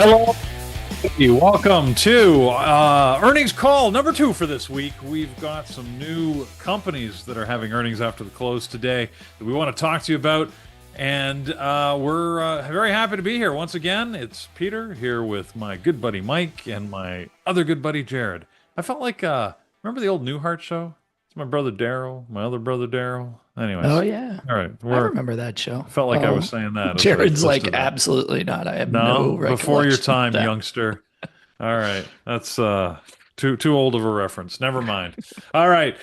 Hello, welcome to earnings call number 2 for this week. We've got some new companies that are having earnings after the close today that we want to talk to you about, and we're very happy to be here once again. It's Peter here with my good buddy Mike and my other good buddy Jared. I felt like remember the old Newhart show? It's my brother Daryl, my other brother Daryl. Anyways. Oh yeah. All right. I remember that show. Felt like I was saying that. Jared's like, absolutely not. I have no recollection before your time, of that. youngster. All right. That's too old of a reference. Never mind. All right.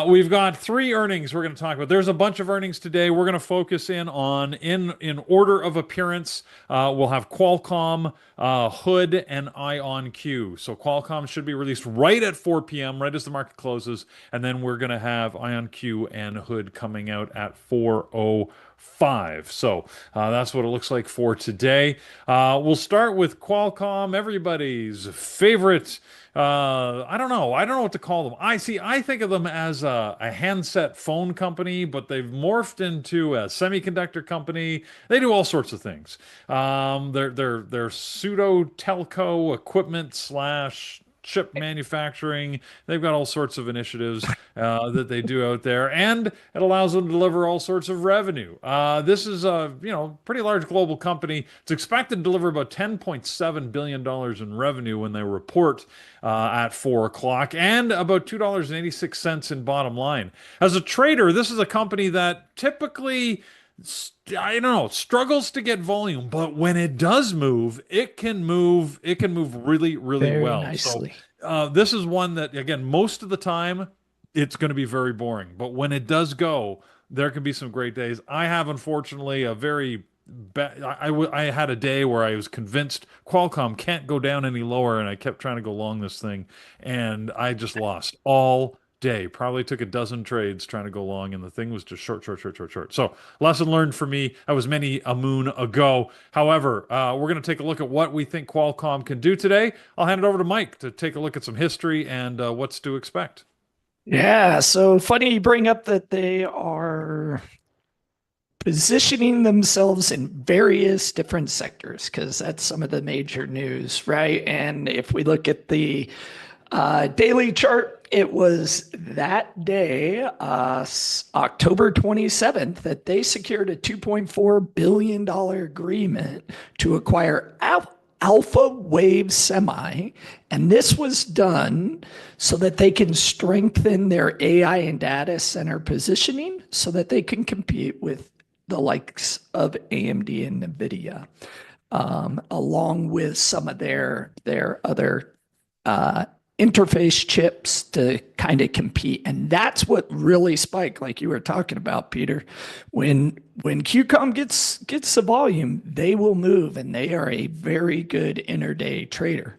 We've got 3 earnings we're going to talk about. There's a bunch of earnings today. We're going to focus in on, in order of appearance, we'll have Qualcomm, Hood, and IonQ. So Qualcomm should be released right at 4 p.m., right as the market closes. And then we're going to have IonQ and Hood coming out at 4:05. So that's what it looks like for today. We'll start with Qualcomm, everybody's favorite. I don't know what to call them. I think of them as a handset phone company, but they've morphed into a semiconductor company. They do all sorts of things. They're pseudo telco equipment / chip manufacturing. They've got all sorts of initiatives that they do out there, and it allows them to deliver all sorts of revenue. This is a pretty large global company. It's expected to deliver about $10.7 billion in revenue when they report at 4 o'clock, and about $2.86 in bottom line. As a trader, this is a company that typically, I don't know, struggles to get volume, but when it does move, it can move really, really Very well. nicely. So this is one that, again, most of the time it's going to be very boring, but when it does go, there can be some great days. I have, unfortunately, a very bad, I had a day where I was convinced Qualcomm can't go down any lower, and I kept trying to go long this thing, and I just lost all day. Probably took a dozen trades trying to go long, and the thing was just short. So lesson learned for me. That was many a moon ago. However, we're going to take a look at what we think Qualcomm can do today. I'll hand it over to Mike to take a look at some history and what's to expect. Yeah, so funny you bring up that they are positioning themselves in various different sectors, because that's some of the major news, right? And if we look at the daily chart, it was that day, October 27th, that they secured a $2.4 billion agreement to acquire Alpha Wave Semi. And this was done so that they can strengthen their AI and data center positioning so that they can compete with the likes of AMD and NVIDIA, along with some of their other interface chips to kind of compete. And that's what really spiked, like you were talking about, Peter. When QCOM gets the volume, they will move, and they are a very good intraday trader.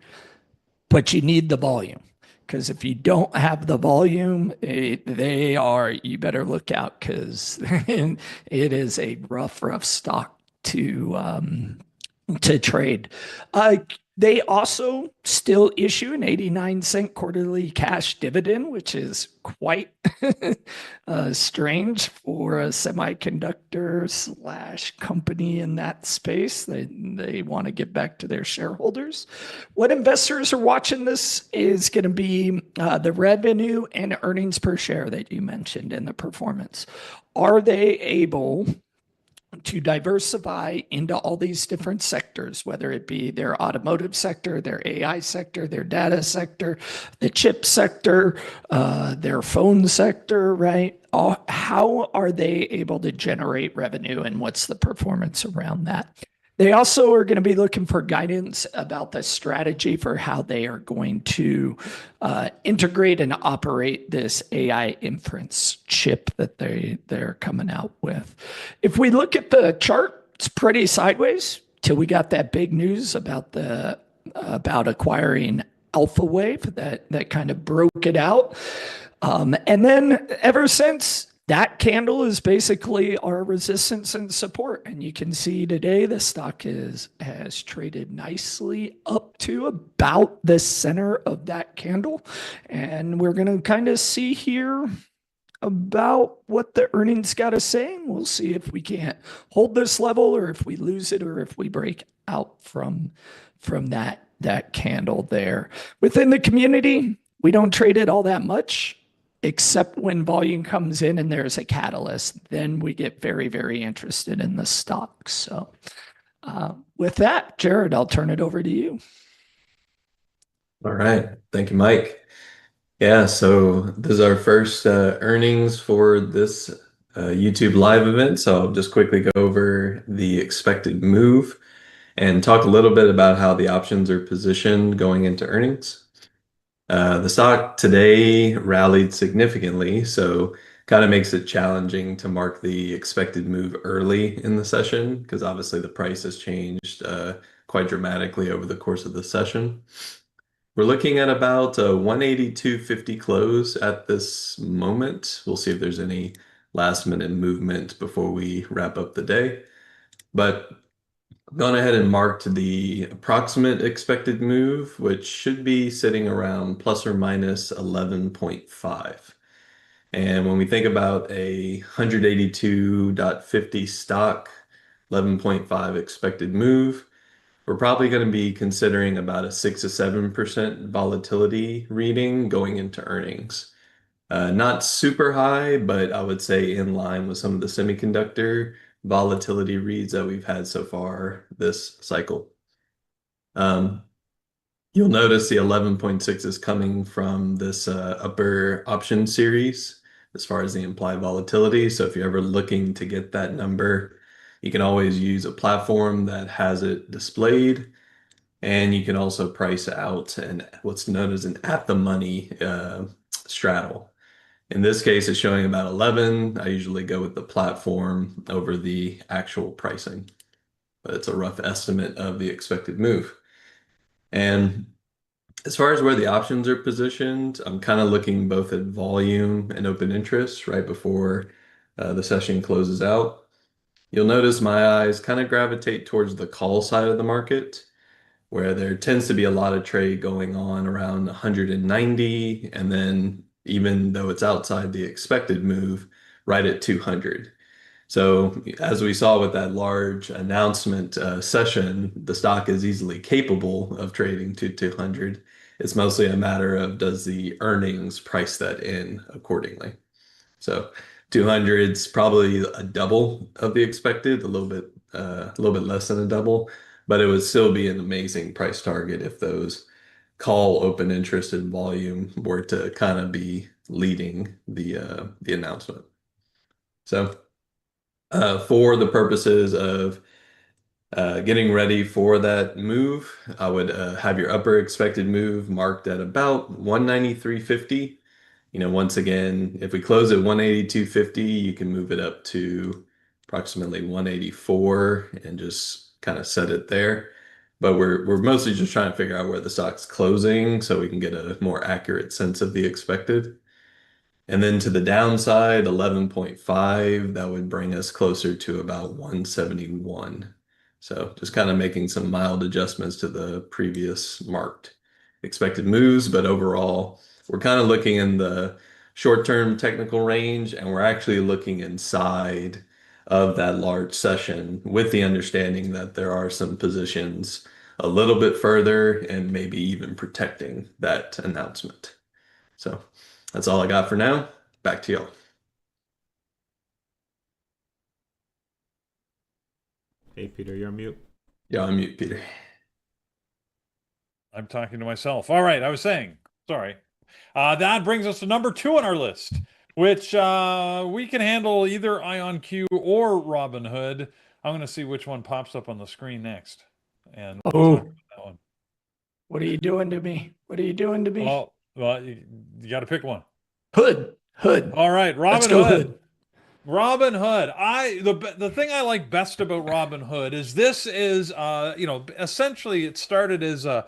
But you need the volume, because if you don't have the volume, you better look out, because it is a rough stock to trade. They also still issue an 89-cent quarterly cash dividend, which is quite strange for a semiconductor / company in that space. They want to get back to their shareholders. What investors are watching this is going to be the revenue and earnings per share that you mentioned in the performance. Are they able to diversify into all these different sectors, whether it be their automotive sector, their AI sector, their data sector, the chip sector, their phone sector, right? How are they able to generate revenue, and what's the performance around that? They also are going to be looking for guidance about the strategy for how they are going to integrate and operate this AI inference chip that they're coming out with. If we look at the chart, it's pretty sideways till we got that big news about acquiring Alpha Wave that kind of broke it out. And then ever since, that candle is basically our resistance and support. And you can see today the stock has traded nicely up to about the center of that candle. And we're going to kind of see here about what the earnings got to say. We'll see if we can't hold this level or if we lose it or if we break out from that candle there. Within the community, we don't trade it all that much, except when volume comes in and there's a catalyst. Then we get very, very interested in the stock. So with that, Jared, I'll turn it over to you. All right. Thank you, Mike. Yeah, so this is our first earnings for this YouTube live event. So I'll just quickly go over the expected move and talk a little bit about how the options are positioned going into earnings. The stock today rallied significantly, so kind of makes it challenging to mark the expected move early in the session because obviously the price has changed quite dramatically over the course of the session. We're looking at about a 182.50 close at this moment. We'll see if there's any last minute movement before we wrap up the day. But I've gone ahead and marked the approximate expected move, which should be sitting around plus or minus 11.5. And when we think about a 182.50 stock, 11.5 expected move, we're probably going to be considering about a 6 to 7% volatility reading going into earnings. Not super high, but I would say in line with some of the semiconductor volatility reads that we've had so far this cycle. Um, you'll notice the 11.6 is coming from this upper option series as far as the implied volatility. So if you're ever looking to get that number, you can always use a platform that has it displayed. And you can also price out what's known as an at the money straddle. In this case, it's showing about 11. I usually go with the platform over the actual pricing, but it's a rough estimate of the expected move. And as far as where the options are positioned, I'm kind of looking both at volume and open interest right before the session closes out. You'll notice my eyes kind of gravitate towards the call side of the market, where there tends to be a lot of trade going on around 190, and then even though it's outside the expected move, right at 200. So as we saw with that large announcement session, the stock is easily capable of trading to 200. It's mostly a matter of does the earnings price that in accordingly. So 200's probably a double of the expected, a little bit less than a double, but it would still be an amazing price target if those call open interest and volume were to kind of be leading the announcement. So for the purposes of getting ready for that move, I would have your upper expected move marked at about 193.50. Once again, if we close at 182.50, you can move it up to approximately 184 and just kind of set it there. But we're mostly just trying to figure out where the stock's closing so we can get a more accurate sense of the expected. And then to the downside, 11.5, that would bring us closer to about 171. So just kind of making some mild adjustments to the previous marked expected moves, but overall, we're kind of looking in the short-term technical range, and we're actually looking inside of that large session with the understanding that there are some positions a little bit further and maybe even protecting that announcement. So that's all I got for now. Back to y'all. Hey, Peter, you're on mute. Yeah, I'm mute, Peter. I'm talking to myself. All right, I was saying, sorry. That brings us to number 2 on our list, which we can handle either IonQ or Robinhood. I'm going to see which one pops up on the screen next. And we'll talk Oh, about that one. what are you doing to me? What are you doing to me? Well, you got to pick one. Hood. All right, Let's go Robinhood. Hood. Robinhood. The thing I like best about Robinhood is this is essentially it started as a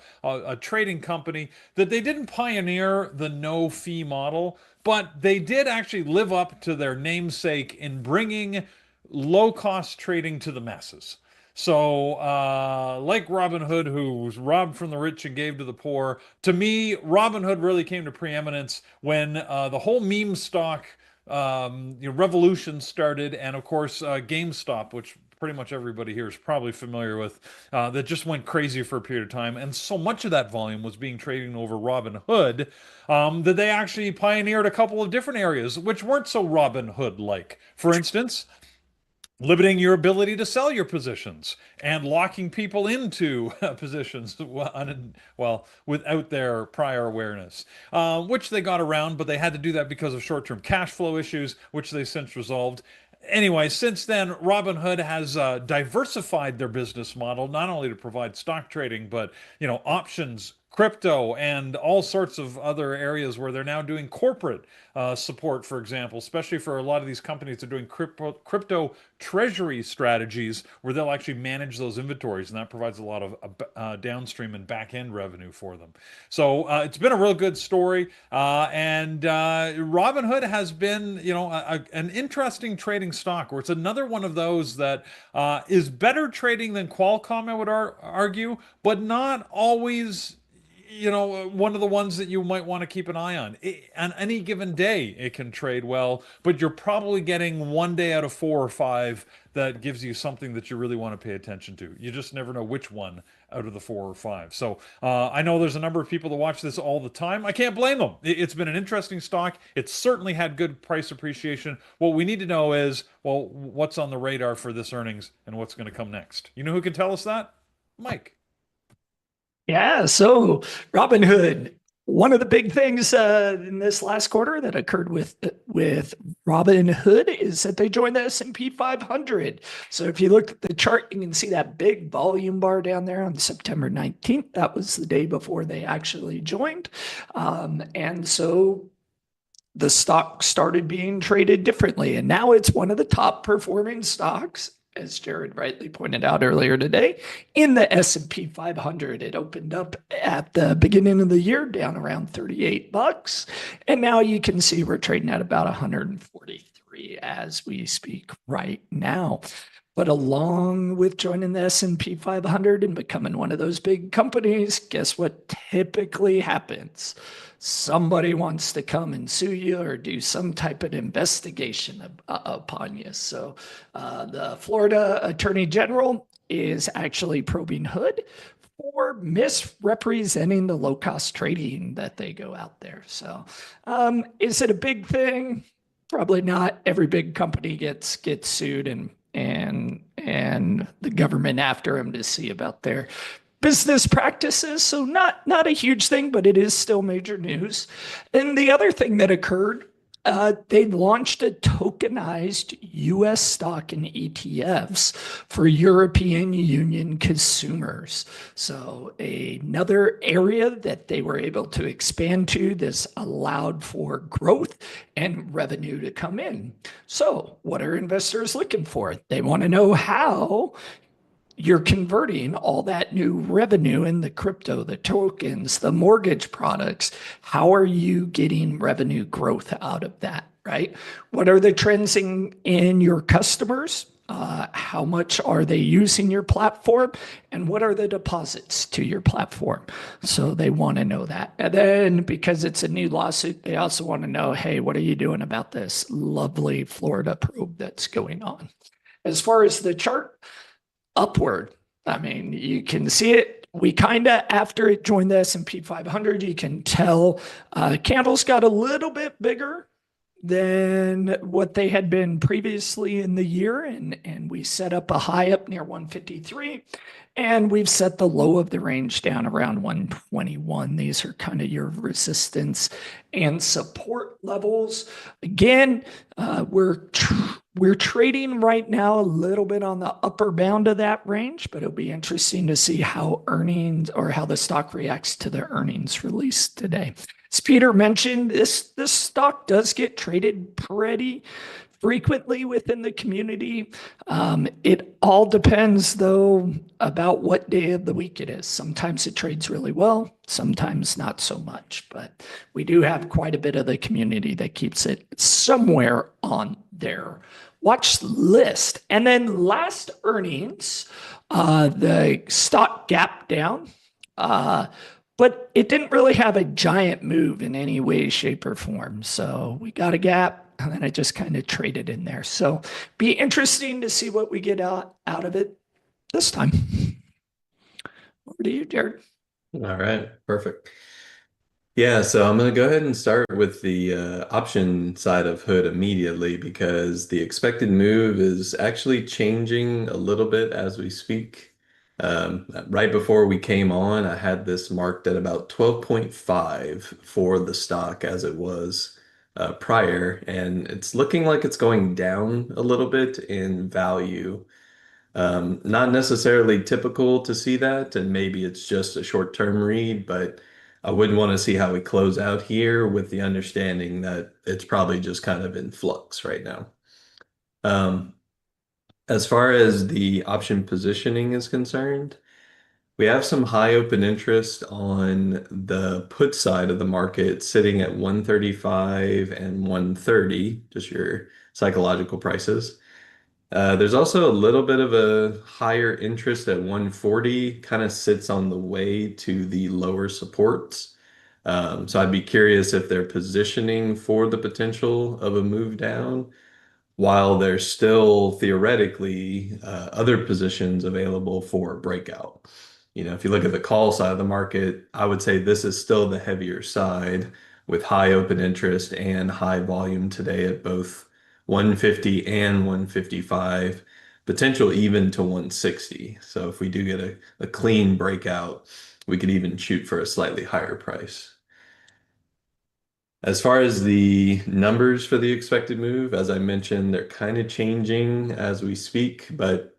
trading company that they didn't pioneer the no fee model, but they did actually live up to their namesake in bringing low cost trading to the masses. So, like Robin Hood, who was robbed from the rich and gave to the poor, to me, Robin Hood really came to preeminence when the whole meme stock revolution started, and of course, GameStop, which pretty much everybody here is probably familiar with, that just went crazy for a period of time. And so much of that volume was being traded over Robin Hood that they actually pioneered a couple of different areas which weren't so Robin Hood like. For instance, limiting your ability to sell your positions and locking people into positions well without their prior awareness, which they got around, but they had to do that because of short-term cash flow issues, which they since resolved. Anyway, since then, Robinhood has diversified their business model not only to provide stock trading, but options, crypto, and all sorts of other areas where they're now doing corporate support, for example, especially for a lot of these companies that are doing crypto treasury strategies where they'll actually manage those inventories, and that provides a lot of downstream and back end revenue for them. So it's been a real good story, and Robinhood has been, an interesting trading stock, where it's another one of those that is better trading than Qualcomm, I would argue, but not always one of the ones that you might want to keep an eye on. On any given day, it can trade well, but you're probably getting one day out of 4 or 5 that gives you something that you really want to pay attention to. You just never know which one out of the 4 or 5. So I know there's a number of people that watch this all the time. I can't blame them. It's been an interesting stock. It's certainly had good price appreciation. What we need to know is, well, what's on the radar for this earnings and what's going to come next? You know who can tell us that? Mike. Yeah, so Robinhood, one of the big things in this last quarter that occurred with Robinhood is that they joined the S&P 500. So if you look at the chart, you can see that big volume bar down there on September 19th. That was the day before they actually joined. And so the stock started being traded differently, and now it's one of the top performing stocks, as Jared rightly pointed out earlier today, in the S&P 500. It opened up at the beginning of the year down around $38, and now you can see we're trading at about 143 as we speak right now. But along with joining the S&P 500 and becoming one of those big companies, guess what typically happens? Somebody wants to come and sue you or do some type of investigation upon you. So the Florida Attorney General is actually probing Hood for misrepresenting the low-cost trading that they go out there. So is it a big thing? Probably not. Every big company gets sued and the government after them to see about their business practices. So not a huge thing, but it is still major news. And the other thing that occurred, they launched a tokenized US stock and ETFs for European Union consumers. So another area that they were able to expand to, this allowed for growth and revenue to come in. So what are investors looking for? They want to know how you're converting all that new revenue in the crypto, the tokens, the mortgage products. How are you getting revenue growth out of that, right? What are the trends in your customers? How much are they using your platform? And what are the deposits to your platform? So they want to know that. And then because it's a new lawsuit, they also want to know, hey, what are you doing about this lovely Florida probe that's going on? As far as the chart, upward. I mean, you can see it. We kind of, after it joined the S&P 500, you can tell candles got a little bit bigger than what they had been previously in the year. And we set up a high up near 153. And we've set the low of the range down around 121. These are kind of your resistance and support levels. Again, we're trading right now a little bit on the upper bound of that range, but it'll be interesting to see how earnings or how the stock reacts to the earnings released today. As Peter mentioned, this stock does get traded pretty frequently within the community. It all depends, though, about what day of the week it is. Sometimes it trades really well, sometimes not so much. But we do have quite a bit of the community that keeps it somewhere on their watch list. And then last earnings, the stock gap down. But it didn't really have a giant move in any way, shape, or form. So we got a gap, and then I just kind of traded in there. So be interesting to see what we get out of it this time. Over to you, Jared. All right, perfect. Yeah, so I'm going to go ahead and start with the option side of Hood immediately because the expected move is actually changing a little bit as we speak. Right before we came on, I had this marked at about 12.5 for the stock as it was prior, and it's looking like it's going down a little bit in value. Not necessarily typical to see that, and maybe it's just a short-term read, but I wouldn't want to see how we close out here with the understanding that it's probably just kind of in flux right now. Um, as far as the option positioning is concerned, we have some high open interest on the put side of the market sitting at 135 and 130, just your psychological prices. There's also a little bit of a higher interest at 140, kind of sits on the way to the lower supports. So I'd be curious if they're positioning for the potential of a move down, while there's still theoretically other positions available for breakout. If you look at the call side of the market, I would say this is still the heavier side with high open interest and high volume today at both 150 and 155, potential even to 160. So if we do get a clean breakout, we could even shoot for a slightly higher price. As far as the numbers for the expected move, as I mentioned, they're kind of changing as we speak, but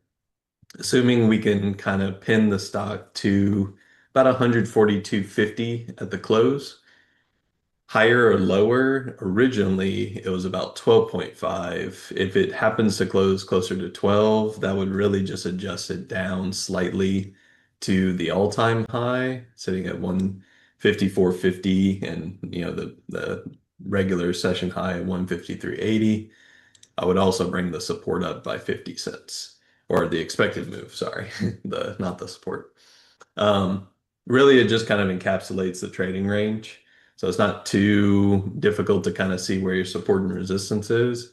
assuming we can kind of pin the stock to about 142.50 at the close, higher or lower, originally it was about 12.5. If it happens to close closer to 12, that would really just adjust it down slightly to the all-time high, sitting at 154.50, and the regular session high at 153.80. I would also bring the support up by 50 cents, or the expected move, sorry, not the support. Really, it just kind of encapsulates the trading range. So it's not too difficult to kind of see where your support and resistance is.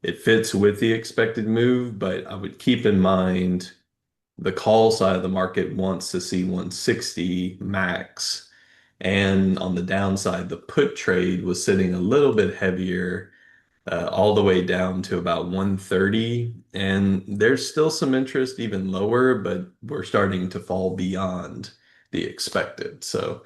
It fits with the expected move, but I would keep in mind the call side of the market wants to see 160 max. And on the downside, the put trade was sitting a little bit heavier, all the way down to about 130. And there's still some interest even lower, but we're starting to fall beyond the expected. So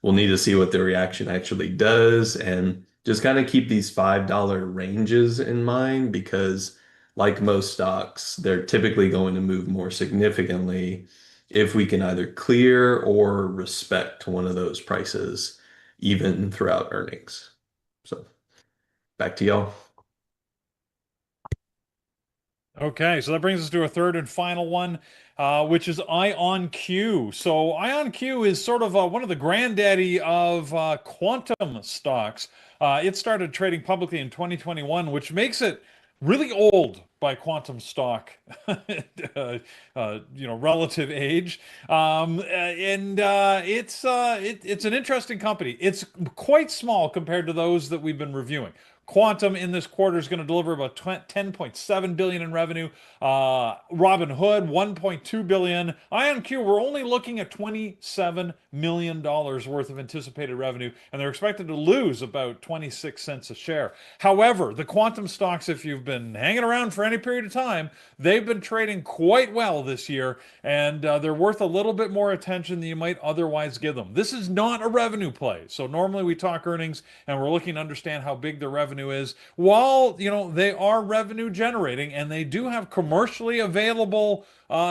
we'll need to see what the reaction actually does and just kind of keep these $5 ranges in mind because, like most stocks, they're typically going to move more significantly if we can either clear or respect one of those prices even throughout earnings. So back to y'all. Okay, so that brings us to a third and final one, which is IonQ. So IonQ is sort of one of the granddaddy of quantum stocks. It started trading publicly in 2021, which makes it really old by quantum stock, relative age. It's an interesting company. It's quite small compared to those that we've been reviewing. Quantum in this quarter is going to deliver about 10.7 billion in revenue. Robinhood 1.2 billion. IonQ, we're only looking at 27 million dollars worth of anticipated revenue, and they're expected to lose about 26 cents a share. However, the quantum stocks, if you've been hanging around for any period of time, they've been trading quite well this year, and they're worth a little bit more attention than you might otherwise give them. This is not a revenue play. So normally we talk earnings, and we're looking to understand how big the revenue is. While, they are revenue generating and they do have commercially available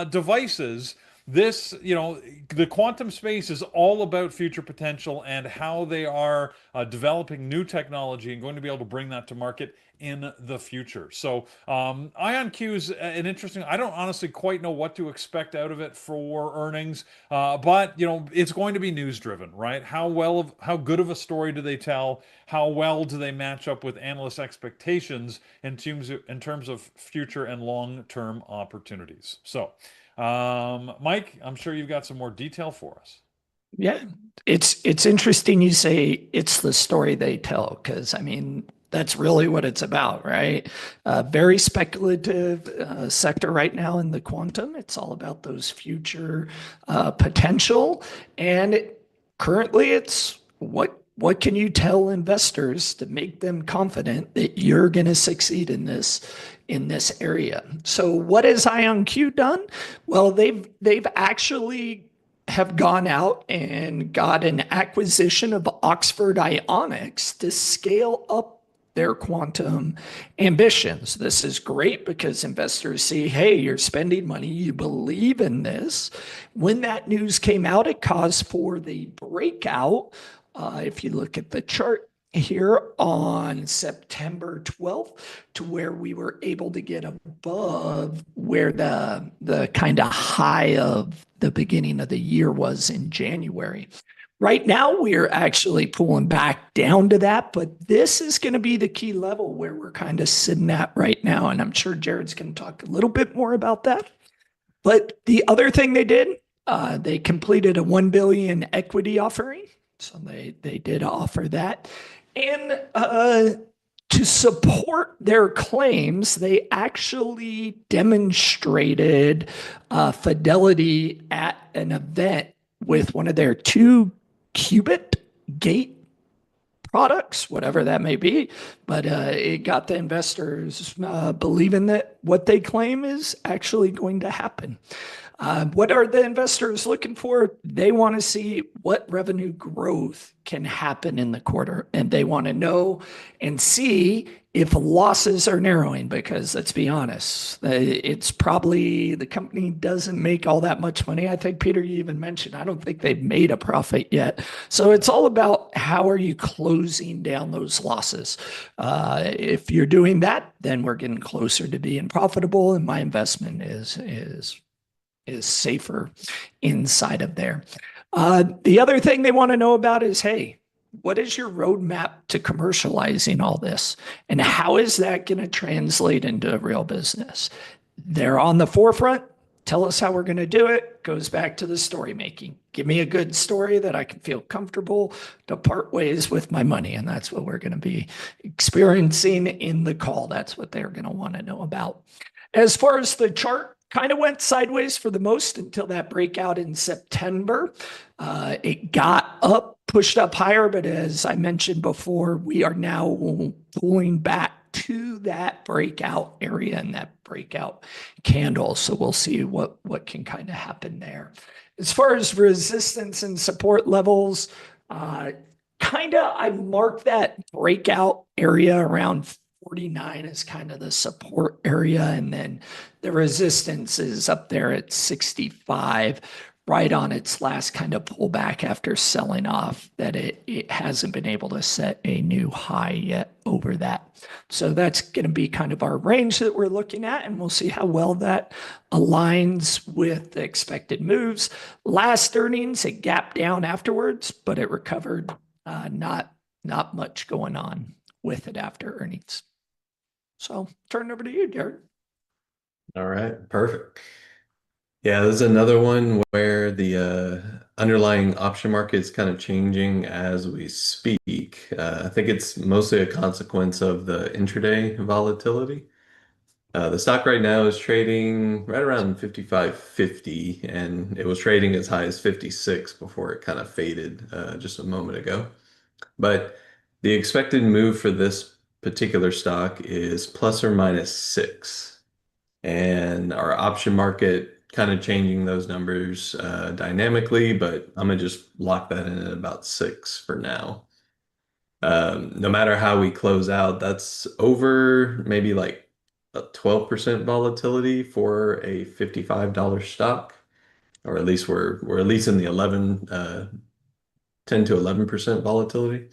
devices, this, the quantum space is all about future potential and how they are developing new technology and going to be able to bring that to market in the future. So IonQ is an interesting. I don't honestly quite know what to expect out of it for earnings, but it's going to be news driven, right? How good of a story do they tell? How well do they match up with analyst expectations in terms of future and long term opportunities? So. Mike, I'm sure you've got some more detail for us. Yeah, it's interesting you say it's the story they tell, because I mean that's really what it's about, right? Very speculative sector right now in the quantum. It's all about those future potential, and currently it's what can you tell investors to make them confident that you're going to succeed in this area? So what has IonQ done? Well, they've actually have gone out and got an acquisition of Oxford Ionics to scale up their quantum ambitions. This is great because investors see, hey, you're spending money, you believe in this. When that news came out, it caused for the breakout. If you look at the chart here on September 12th, to where we were able to get above where the kind of high of the beginning of the year was in January. Right now, we're actually pulling back down to that, but this is going to be the key level where we're kind of sitting at right now. And I'm sure Jared's going to talk a little bit more about that. But the other thing they did, they completed a 1 billion equity offering. So they did offer that. And to support their claims, they actually demonstrated fidelity at an event with one of their 2-qubit gate products, whatever that may be. But it got the investors believing that what they claim is actually going to happen. What are the investors looking for? They want to see what revenue growth can happen in the quarter, and they want to know and see if losses are narrowing, because let's be honest, it's probably the company doesn't make all that much money. I think, Peter, you even mentioned, I don't think they've made a profit yet. So it's all about how are you closing down those losses? If you're doing that, then we're getting closer to being profitable, and my investment is safer inside of there. The other thing they want to know about is, hey, what is your roadmap to commercializing all this? And how is that going to translate into a real business? They're on the forefront. Tell us how we're going to do it. Goes back to the story making. Give me a good story that I can feel comfortable to part ways with my money. And that's what we're going to be experiencing in the call. That's what they're going to want to know about. As far as the chart, kind of went sideways for the most until that breakout in September. It got up, pushed up higher, but as I mentioned before, we are now pulling back to that breakout area and that breakout candle. So we'll see what can kind of happen there. As far as resistance and support levels, I marked that breakout area around 49 is kind of the support area, and then the resistance is up there at 65, right on its last kind of pullback after selling off, that it hasn't been able to set a new high yet over that. So that's going to be kind of our range that we're looking at, and we'll see how well that aligns with the expected moves. Last earnings, it gapped down afterwards, but it recovered. Not much going on with it after earnings. So turn it over to you, Jared. All right, perfect. Yeah, there's another one where the underlying option market is kind of changing as we speak. I think it's mostly a consequence of the intraday volatility. The stock right now is trading right around 55.50, and it was trading as high as 56 before it kind of faded just a moment ago. But the expected move for this particular stock is ±6. And our option market kind of changing those numbers dynamically, but I'm going to just lock that in at about 6 for now. No matter how we close out, that's over maybe like a 12% volatility for a $55 stock. or at least we're at least in the 10 to 11% volatility.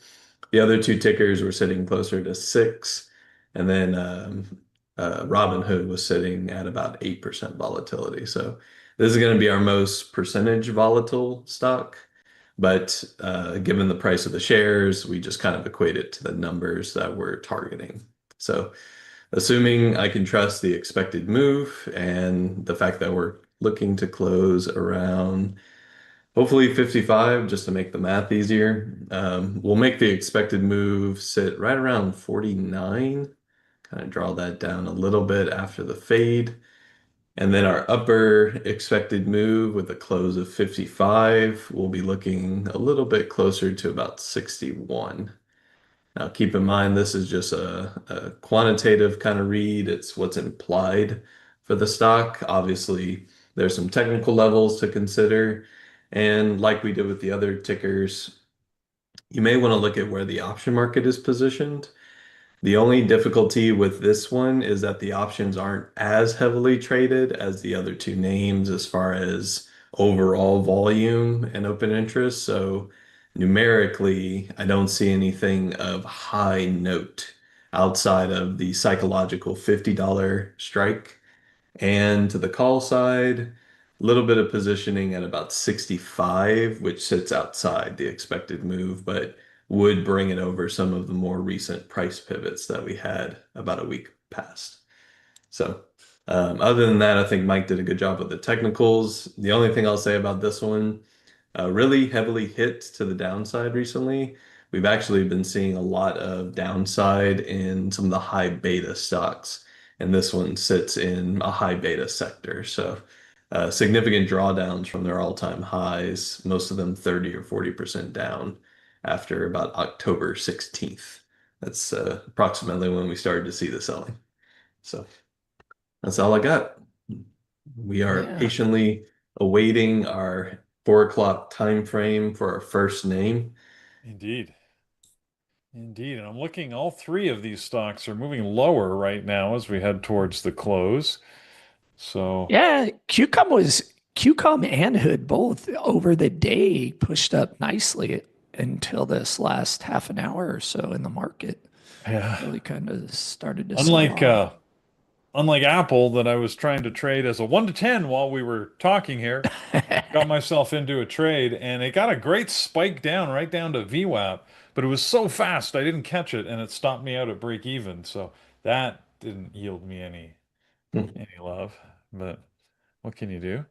The other two tickers were sitting closer to 6, and then Robinhood was sitting at about 8% volatility. So this is going to be our most percentage volatile stock. But given the price of the shares, we just kind of equate it to the numbers that we're targeting. So assuming I can trust the expected move and the fact that we're looking to close around hopefully 55 just to make the math easier. We'll make the expected move sit right around 49, kind of draw that down a little bit after the fade. And then our upper expected move with a close of 55 will be looking a little bit closer to about 61. Now, keep in mind, this is just a quantitative kind of read. It's what's implied for the stock. Obviously, there's some technical levels to consider. And like we did with the other tickers, you may want to look at where the option market is positioned. The only difficulty with this one is that the options aren't as heavily traded as the other two names as far as overall volume and open interest. So numerically, I don't see anything of high note outside of the psychological $50 strike. And to the call side, a little bit of positioning at about 65, which sits outside the expected move, but would bring it over some of the more recent price pivots that we had about a week past. So, other than that, I think Mike did a good job with the technicals. The only thing I'll say about this one, really heavily hit to the downside recently. We've actually been seeing a lot of downside in some of the high beta stocks, and this one sits in a high beta sector. So, significant drawdowns from their all-time highs, most of them 30 or 40% down after about October 16th. That's approximately when we started to see the selling. So that's all I got. We are Yeah. patiently awaiting our 4 o'clock time frame for our first name. Indeed. Indeed. And I'm looking, all three of these stocks are moving lower right now as we head towards the close. So, Yeah, QCOM and Hood both over the day pushed up nicely until this last half an hour or so in the market. yeah. Really kind of started to sell Unlike off. unlike Apple that I was trying to trade as a 1 to 10 while we were talking here, got myself into a trade and it got a great spike down right down to VWAP, but it was so fast I didn't catch it and it stopped me out at break even. So that didn't yield me any love. But what can you do?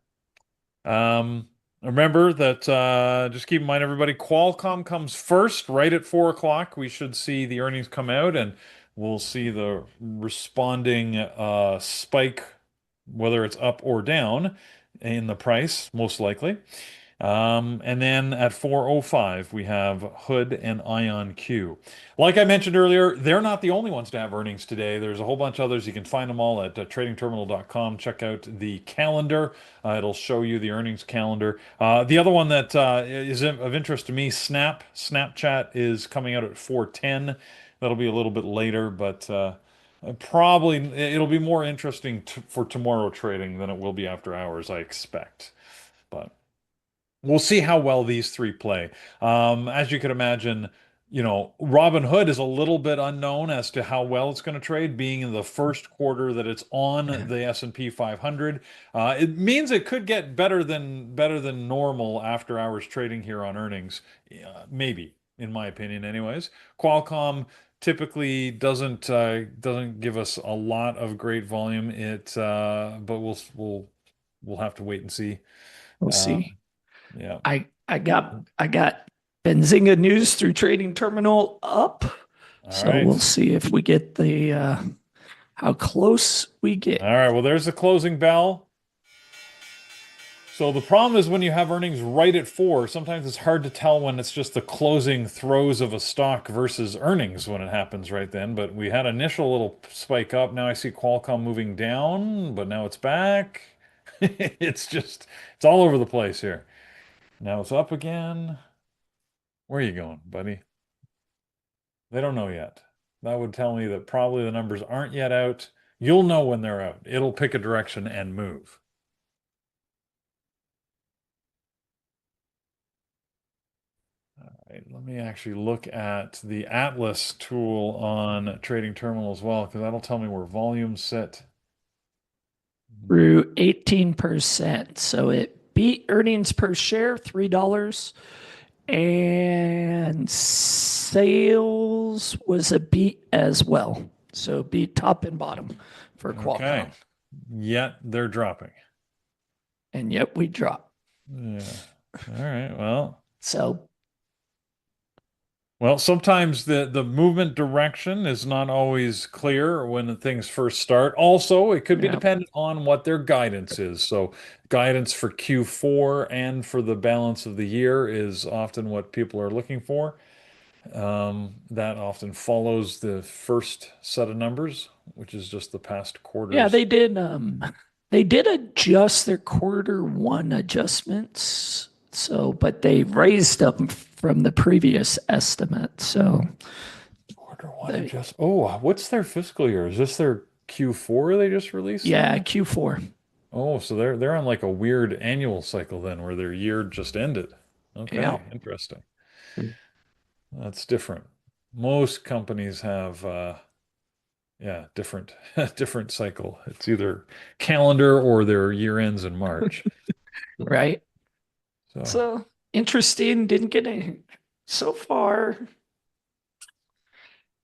Remember that just keep in mind, everybody, Qualcomm comes first, right at 4 o'clock. We should see the earnings come out, and we'll see the responding spike, whether it's up or down in the price, most likely. And then at 4:05, we have Hood and IonQ. Like I mentioned earlier, they're not the only ones to have earnings today. There's a whole bunch of others. You can find them all at tradingterminal.com. Check out the calendar. It'll show you the earnings calendar. The other one that is of interest to me, Snapchat is coming out at 4:10. That'll be a little bit later, but probably it'll be more interesting for tomorrow trading than it will be after hours, I expect. But we'll see how well these three play. As you could imagine, Robinhood is a little bit unknown as to how well it's going to trade, being in the first quarter that it's on Yeah, the S&P 500. It means it could get better than normal after hours trading here on earnings, maybe, in my opinion, anyways. Qualcomm typically doesn't give us a lot of great volume. But we'll have to wait and see. we'll see. Um, yeah. I got Benzinga news through Trading Terminal up. All So we'll right. see if we get the how close we get. All right. Well, there's the closing bell. So the problem is when you have earnings right at 4, sometimes it's hard to tell when it's just the closing throes of a stock versus earnings when it happens right then. But we had an initial little spike up. Now I see Qualcomm moving down, but now it's back. It's all over the place here. Now it's up again. Where are you going, buddy? They don't know yet. That would tell me that probably the numbers aren't yet out. You'll know when they're out. It'll pick a direction and move. Right, let me actually look at the Atlas tool on Trading Terminal as well, because that'll tell me where volumes sit. Grew 18%. So it beat earnings per share, $3. And sales was a beat as well. So beat top and bottom for Okay. Qualcomm. Yet they're dropping. And yet we drop. Yeah. All right. So Well, sometimes the movement direction is not always clear when things first start. Also, it could be yeah, dependent on what their guidance is. So, guidance for Q4 and for the balance of the year is often what people are looking for. That often follows the first set of numbers, which is just the past yeah, quarters. they did adjust their quarter one adjustments. So, but they raised them from the previous estimate. So Quarter one they, adjust. Oh, what's their fiscal year? Is this their Q4 they just released yeah, then? Q4. Oh, so they're on like a weird annual cycle then where their year just ended. Yeah, Okay, interesting. That's different. Most companies have yeah, different different cycle. It's either calendar or their year ends in March. right. So, So interesting. Didn't get any so far.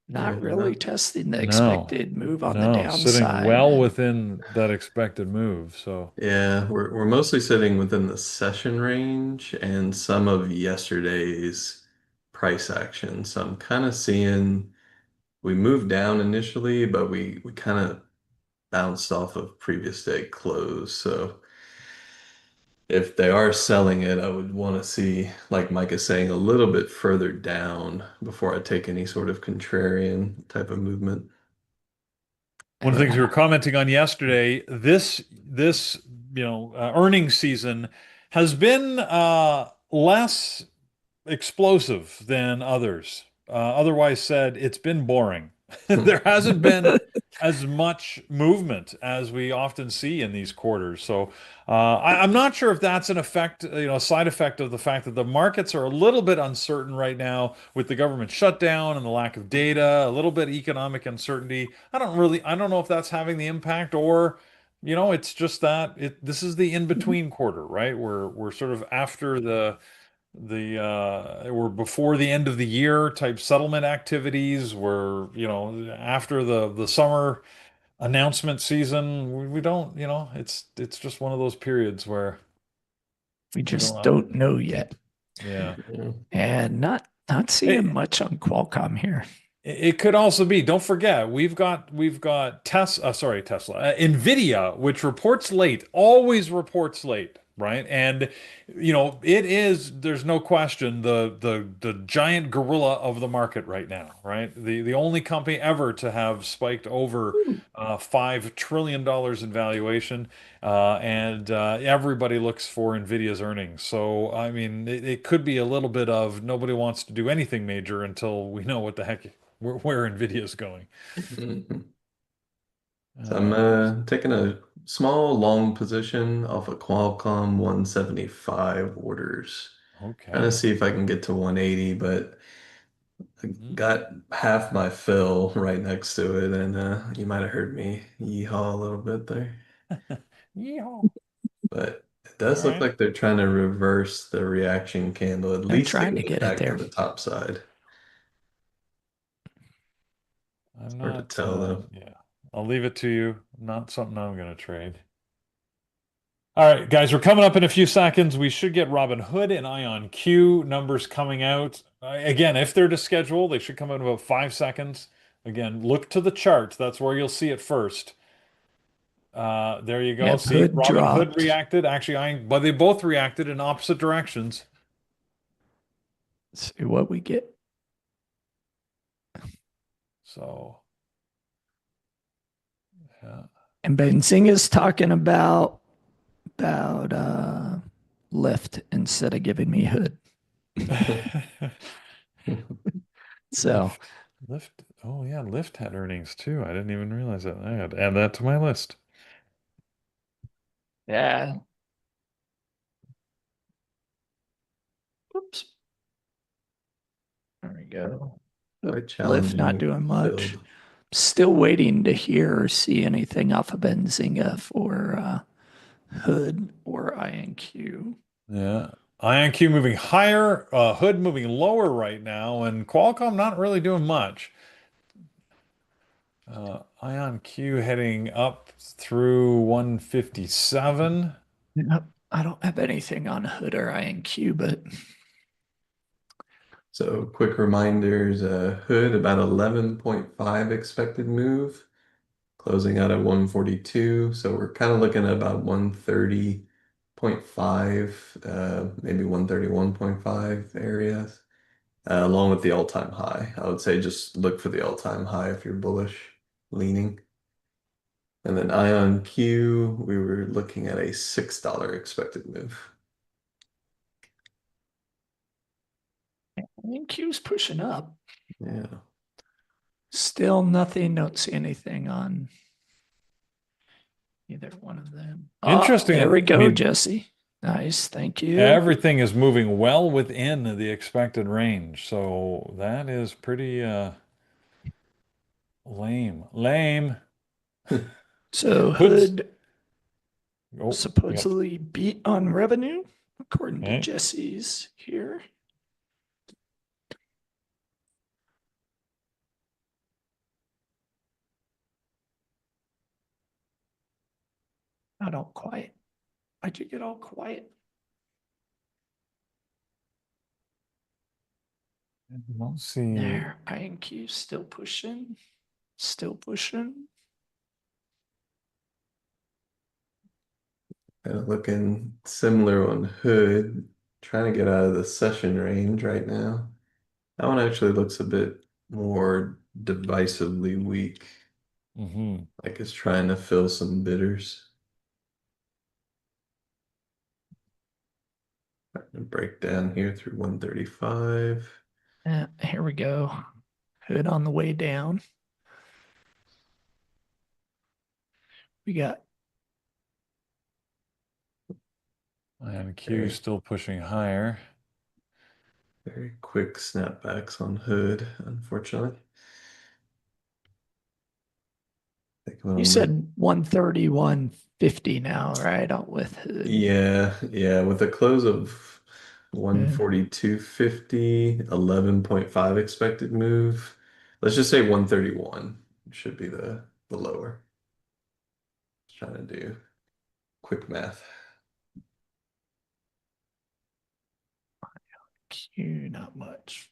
Yeah, Not really testing the no. expected move on the No, sitting downside. well within that expected move. So, yeah, we're mostly sitting within the session range and some of yesterday's price action. So I'm kind of seeing we moved down initially, but we kind of bounced off of previous day close. So if they are selling it, I would want to see, like Mike is saying, a little bit further down before I take any sort of contrarian type of movement. one of the things we were Yeah. commenting on yesterday, this earnings season has been less explosive than others. Otherwise said, it's been boring. There hasn't been as much movement as we often see in these quarters. So I'm not sure if that's an effect, a side effect of the fact that the markets are a little bit uncertain right now with the government shutdown and the lack of data, a little bit economic uncertainty. I don't know if that's having the impact or, it's just that this is the in-between quarter, right? We're sort of after we're before the end of the year type settlement activities. We're after the summer announcement season. We don't it's just one of those periods where We we don't just know. don't know yet. Yeah. Yeah. And not seeing It, much on Qualcomm here. it could also be, don't forget, we've got Tesla, Nvidia, which reports late, always reports late, right? And there's no question the giant gorilla of the market right now, right? The only company ever to have spiked over $5 trillion in valuation, and everybody looks for Nvidia's earnings. So I mean, it could be a little bit of nobody wants to do anything major until we know what the heck where Nvidia's going. Mhm. So I'm Uh, taking a small long position off of Qualcomm 175 orders. Trying to okay. see if I can get to 180, but I Mhm. got half my fill right next to it, and you might have heard me yeehaw a little bit there. Yeehaw. But it All does look right. like they're trying to reverse the reaction candle, at They're least trying getting to it get it back to there. the top side. I'm Hard to not, tell though. yeah. I'll leave it to you. Not something I'm going to trade. All right, guys, we're coming up in a few seconds. We should get Robin Hood and IonQ numbers coming out. Again, if they're to schedule, they should come out in about 5 seconds. Again, look to the chart. That's where you'll see it first. There you go. Yep, See, Hood Robin Hood dropped. reacted. Actually, but they both reacted in opposite directions. Let's see what we get. So, yeah. And Benzinga's talking about lift instead of giving me Hood. So Lyft, Lyft. Oh yeah, Lyft had earnings too. I didn't even realize that. I had to add that to my list. yeah. Oops. go. Quite Lyft not challenging doing much. build. Still waiting to hear or see anything off of Benzinga for Hood or IonQ. Yeah. IonQ moving higher, Hood moving lower right now, and Qualcomm not really doing much. IonQ heading up through 157. Yep. I don't have anything on Hood or IonQ, but So quick reminders, Hood about 11.5 expected move, closing out at 142. So we're kind of looking at about 130.5, maybe 131.5 areas, along with the all-time high. I would say just look for the all-time high if you're bullish leaning. And then IonQ, we were looking at a $6 expected move. IonQ's pushing up. Yeah. Still nothing. Don't see anything on either one of them. Interesting. There we I go, mean, Jesse. Nice. Thank you. everything is moving well within the expected range. So that is pretty lame. Lame. So Hood's Hood oh, yep. supposedly beat on revenue, according to Okay. Jesse's here. Not all quiet. Why'd you get all quiet? I don't see. There, IonQ still pushing. Still pushing. Kind of looking similar on Hood, trying to get out of the session range right now. That one actually looks a bit more divisively weak, Mhm. like it's trying to fill some bidders. Break down here through 135. Here we go. Hood on the way down. We got IonQ still pushing higher. Very quick snapbacks on Hood, unfortunately. you said 130, 150 now, right? Out with Hood. Yeah, with a close of 142.50, 11.5 expected move. Let's just say 131 should be the lower. Just trying to do quick math. Q, not much.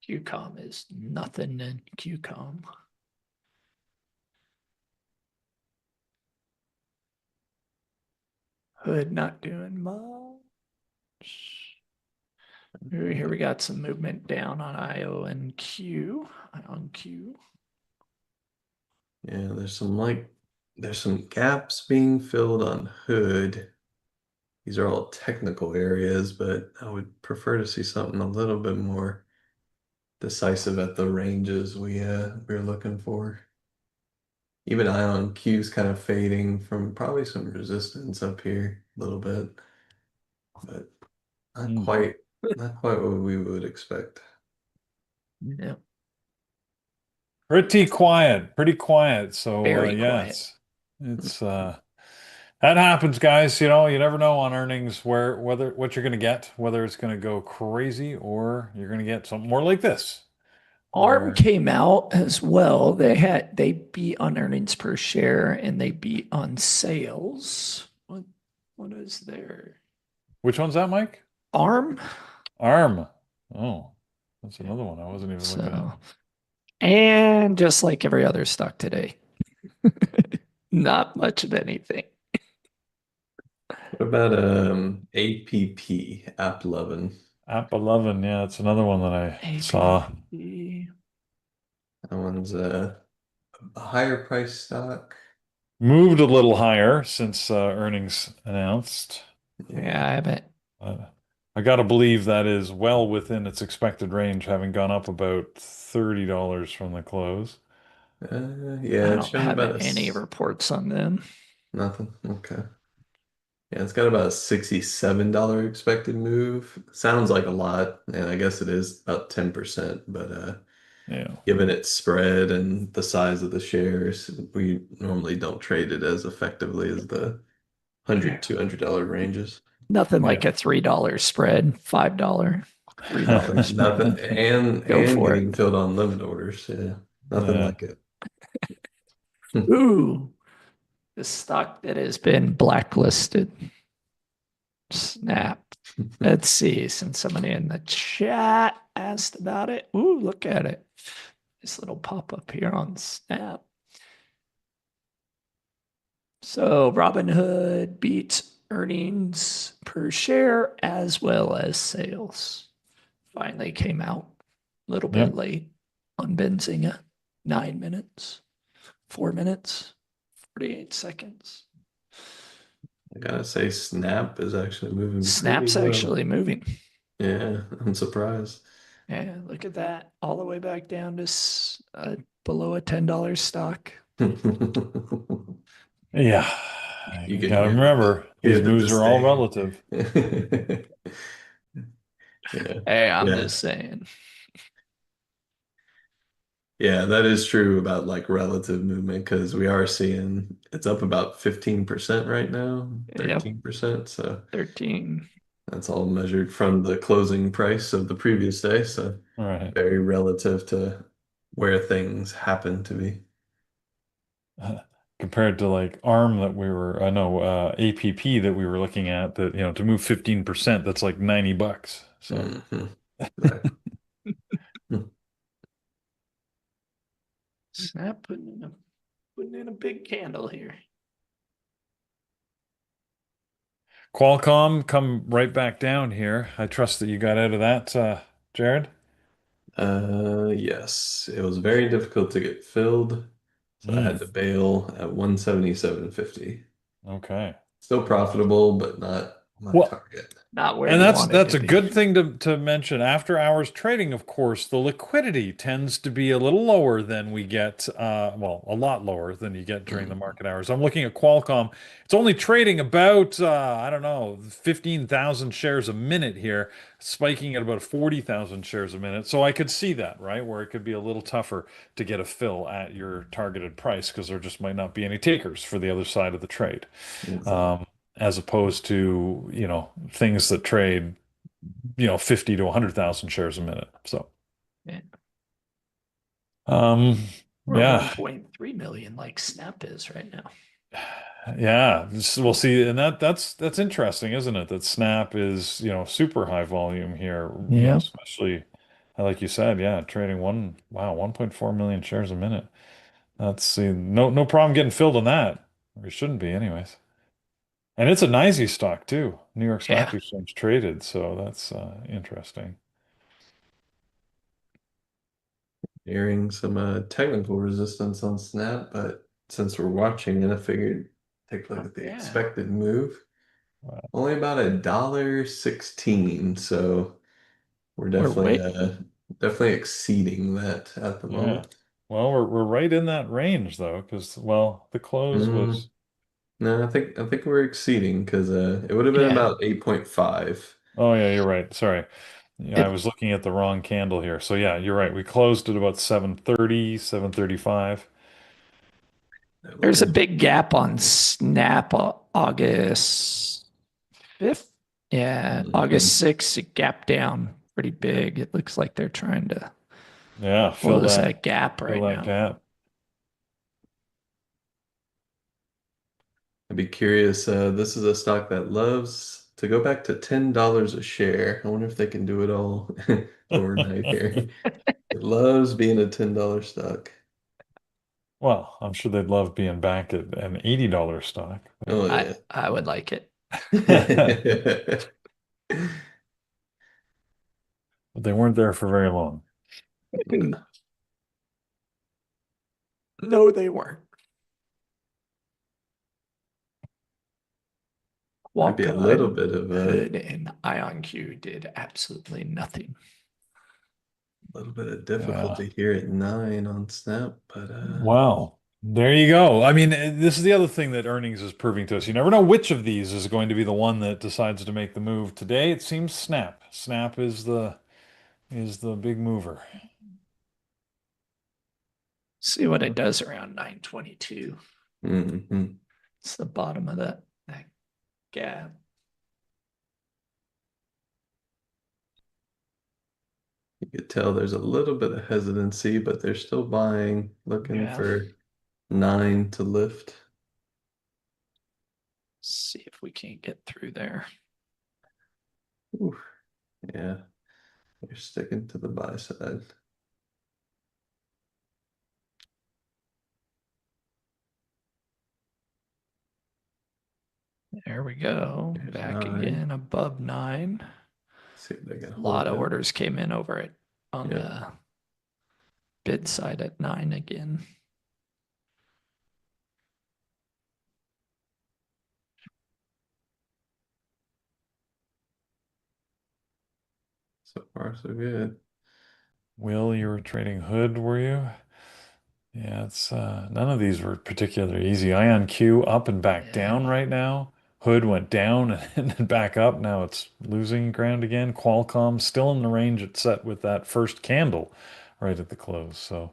QCOM is nothing in QCOM. Hood not doing much. Here we got some movement down on IonQ. IonQ. Yeah, there's some gaps being filled on Hood. These are all technical areas, but I would prefer to see something a little bit more decisive at the ranges we're looking for. Even IonQ is kind of fading from probably some resistance up here a little bit, but not Mm. quite what we would expect. Yeah. Pretty quiet, pretty quiet. So Very yeah, quiet. it's that happens, guys. You know, you never know on earnings whether what you're going to get, whether it's going to go crazy or you're going to get something more like this. ARM Where came out as well. They beat on earnings per share and they beat on sales. What is their which one's that, Mike? ARM? ARM. Oh, that's another one I wasn't even looking at. So, and just like every other stock today, not much of anything. What about APP, App 11? App 11, yeah, it's another one that I saw. APP. That one's a higher price stock. Moved a little higher since earnings announced. Yeah, I haven't. Uh, I got to believe that is well within its expected range, having gone up about $30 from the close. Yeah, I it's don't showing have about any reports on them. nothing. Okay. Yeah, it's got about a $67 expected move. Sounds like a lot, and I guess it is about 10%, but Yeah. given its spread and the size of the shares, we normally don't trade it as effectively as the $100, $200 ranges. Nothing Yeah. like a $3 spread, $5, $3 Nothing, spread. and Go for getting it. filled on limit orders. Yeah, nothing Yeah. like it. Ooh, the stock that has been blacklisted. Snap. Let's see. Since somebody in the chat asked about it. Ooh, look at it. This little pop up here on Snap. So Robinhood beats earnings per share as well as sales. Finally came out a little bit Yep. late on Benzinga. 9 minutes, 4 minutes, 48 seconds. I gotta say, Snap is actually moving pretty Snap's well. actually moving. Yeah, I'm surprised. Yeah, look at that. All the way back down to below a $10 stock. Yeah. You You can got to hear the remember, these moves are all disdain. relative. Yeah. Hey, I'm Yeah. just saying. Yeah, that is true about like relative movement because we are seeing it's up about 15% right now, Yep, 13%. So 13. that's all measured from the closing price of the previous day. So All right. very relative to where things happen to be. Compared to like ARM that we were, I know, APP that we were looking at that, to move 15%, that's like $90. So, Mhm. Exactly. Snap putting in a big candle here. Qualcomm come right back down here. I trust that you got out of that, Jared. Yes, it was very difficult to get filled, so I Mm, had to bail at 177.50. okay. Still profitable, but not my Well, target. Not where and you that's want it that's to a be. good thing to mention. After hours trading, of course, the liquidity tends to be a little lower than we get, well, a lot lower than you get during the Mm. market hours. I'm looking at Qualcomm. It's only trading about, I don't know, 15,000 shares a minute here, spiking at about 40,000 shares a minute. So I could see that, right? Where it could be a little tougher to get a fill at your targeted price because there just might not be any takers for the other side of the trade. Exactly. As opposed to, things that trade, 50 to 100,000 shares a minute. So, Yeah. um, We're at yeah, 1.3 million like Snap is right now. yeah, we'll see. And that's interesting, isn't it? That Snap is, super high volume here, Yeah. especially like you said, yeah, trading 1.4 million shares a minute. That's see, no problem getting filled on that. Or it shouldn't be anyways. And it's a NYSE stock too, New York Stock Yeah. Exchange traded, so that's interesting. Hearing some technical resistance on Snap, but since we're watching it, I figured take a look Oh, at the yeah. expected move. Wow. Only about $1.16, so we're We're definitely way. definitely exceeding that at the Yeah. moment. Well, we're right in that range though, because well, the close Mm, was no, I think we're exceeding because it would have been Yeah. about 8.5. oh yeah, you're right. Sorry. Yeah, I It was looking at the wrong candle here. So yeah, you're right. We closed at about 7:30, 7:35. There's a big gap on Snap August 5th. Yeah, Mhm. August 6th, it gapped down pretty big. It looks like they're trying to Yeah, close that gap fill right that now. gap. I'd be curious. This is a stock that loves to go back to $10 a share. I wonder if they can do it all overnight here. It loves being a $10 stock. Well, I'm sure they'd love being back at an $80 stock. Oh I would like it. yeah. But they weren't there for very long. No, they weren't. Might be a little Qualcomm bit of and IonQ did absolutely nothing. little bit of Yeah. difficulty here at 9 on Snap, but Wow. There you go. I mean, this is the other thing that earnings is proving to us. You never know which of these is going to be the one that decides to make the move. Today, it seems Snap. Snap is the big mover. See what it does around 922. Hmm. It's the bottom of that gap. You could tell there's a little bit of hesitancy, but they're still buying, looking Yeah. for 9 to lift. See if we can't get through there. Ooh, yeah, they're sticking to the buy side. There we go. There's Back 9. again above 9. See if they can A lot hold of it. orders came in over it on Yeah. the bid side at 9 again. So far, so good. Will, you were trading Hood, were you? Yeah, it's none of these were particularly easy. IonQ up and back Yeah. down right now. Hood went down and then back up. Now it's losing ground again. Qualcomm still in the range it's set with that first candle right at the close. So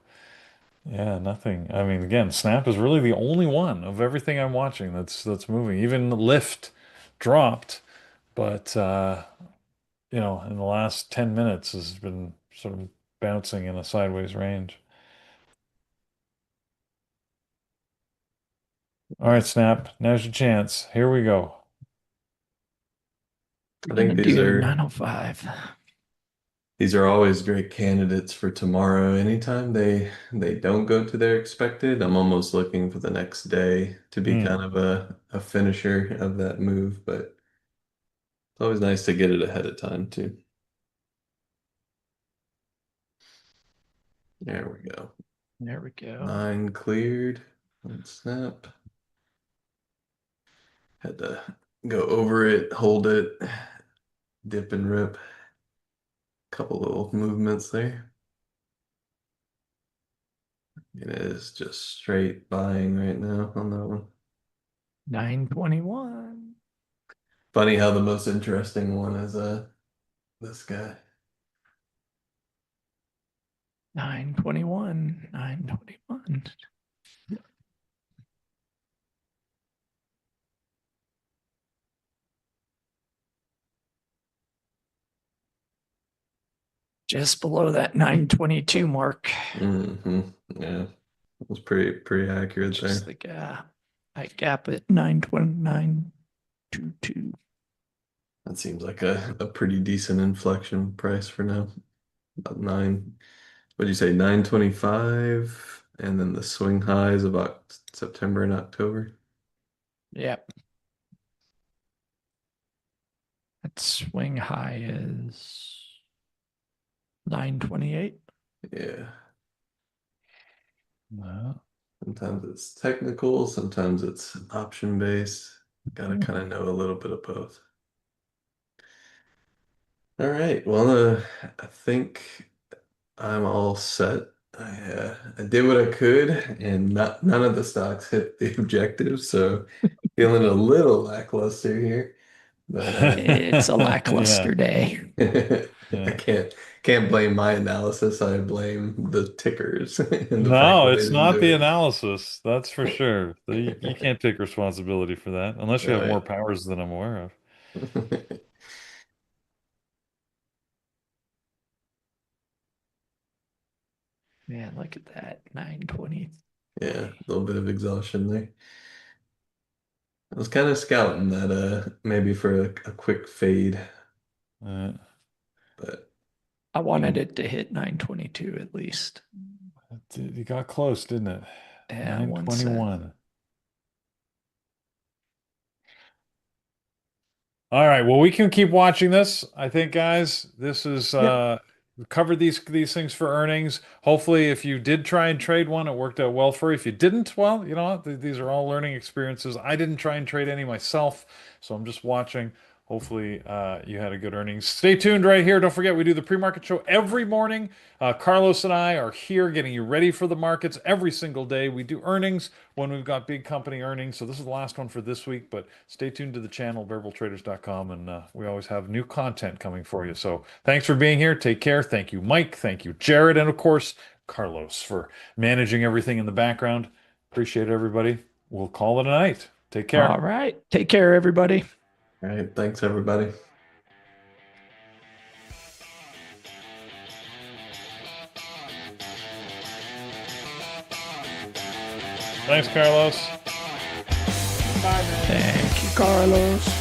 yeah, nothing. I mean, again, Snap is really the only one of everything I'm watching that's moving. Even Lyft dropped, but in the last 10 minutes has been sort of bouncing in a sideways range. All right, Snap, now's your chance. Here we go. I We're think gonna do 905. these are always great candidates for tomorrow. Anytime they don't go to their expected, I'm almost looking for the next day to be Hmm. kind of a finisher of that move, but it's always nice to get it ahead of time too. There we go. There we go. 9 cleared on Snap. Had to go over it, hold it, dip and rip. Couple little movements there. It is just straight buying right now on that one. 921. Funny how the most interesting one is this guy. 921. 921. Just below that 922 mark. Hmm. Yeah, it was pretty accurate Just there. the gap. I gap at 929.22. That seems like a pretty decent inflection price for now. About 9, what'd you say, 925? And then the swing highs about September and October. Yep. That swing high is 928. Yeah. Well, Sometimes it's technical, sometimes it's option based. Gotta kind of know a little bit of both. All right. Well, I think I'm all set. I did what I could, and none of the stocks hit the objective, so feeling a little lackluster here. But It's a yeah, lackluster day. I yeah. can't blame my analysis. I blame the tickers and the fact No, that they it's didn't not the do analysis, that's for sure. You it. can't take responsibility for that unless you have more Right. powers than I'm aware of. Man, look at that. 920. Yeah, a little bit of exhaustion there. I was kind of scouting that maybe for a quick fade, Uh, but I wanted it to hit 922 at least. you got close, didn't it? Yeah, 1 cent. 921. All right. Well, we can keep watching this. I think, guys, this is Yep. we've covered these things for earnings. Hopefully, if you did try and trade one, it worked out well for you. If you didn't, well, you know what? These are all learning experiences. I didn't try and trade any myself, so I'm just watching. Hopefully, you had a good earnings. Stay tuned right here. Don't forget, we do the pre-market show every morning. Carlos and I are here getting you ready for the markets every single day. We do earnings when we've got big company earnings. So this is the last one for this week, but stay tuned to the channel, variabletraders.com, and we always have new content coming for you. So thanks for being here. Take care. Thank you, Mike. Thank you, Jared. And of course, Carlos for managing everything in the background. Appreciate it, everybody. We'll call it a night. Take care. All right. Take care, everybody. All right. Thanks, everybody. Thanks, Carlos. Thank you, Carlos.